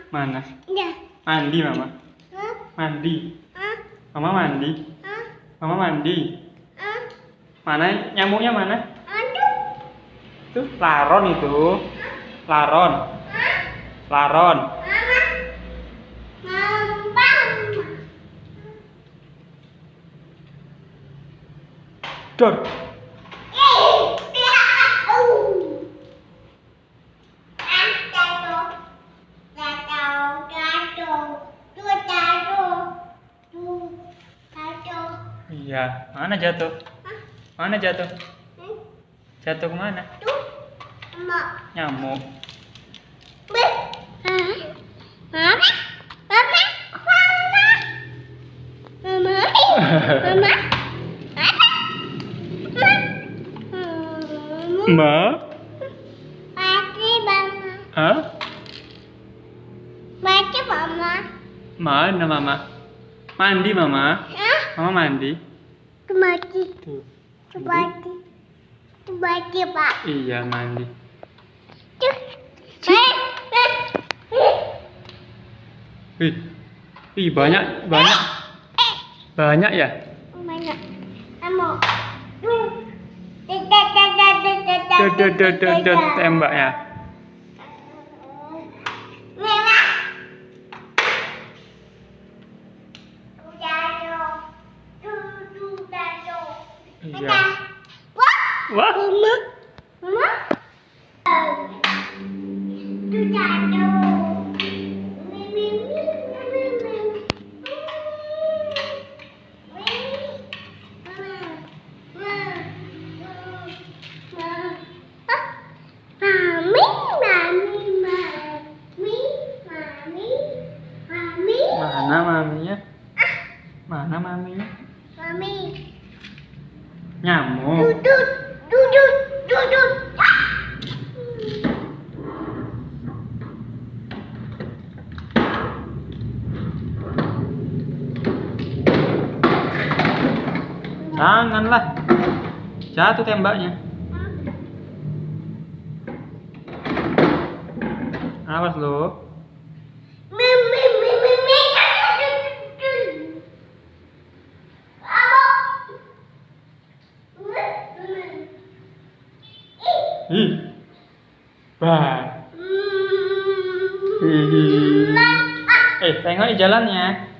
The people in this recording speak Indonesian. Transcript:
Mana? Ya. Mandi mama. Mandi. Mama mandi. Mama mandi. Mana nyamuknya mana? Itu laron itu. Laron. Laron. Dor. Iya, mana jatuh? Mana jatuh? Jatuh kemana? Nyamuk. Ma? Hah? Mana mama? Mandi mama? Mama mandi? Tuh. Pak. Iya mandi. Ih, banyak ya. Banyak. Kamu. Tembak ya. Iya. Wah. Mama. Mana maminya? Mana maminya? Mami. Nyamuk. Duduk. Janganlah. Jatuh tembaknya. Awas lo. Ih. Bah. Tengok jalannya.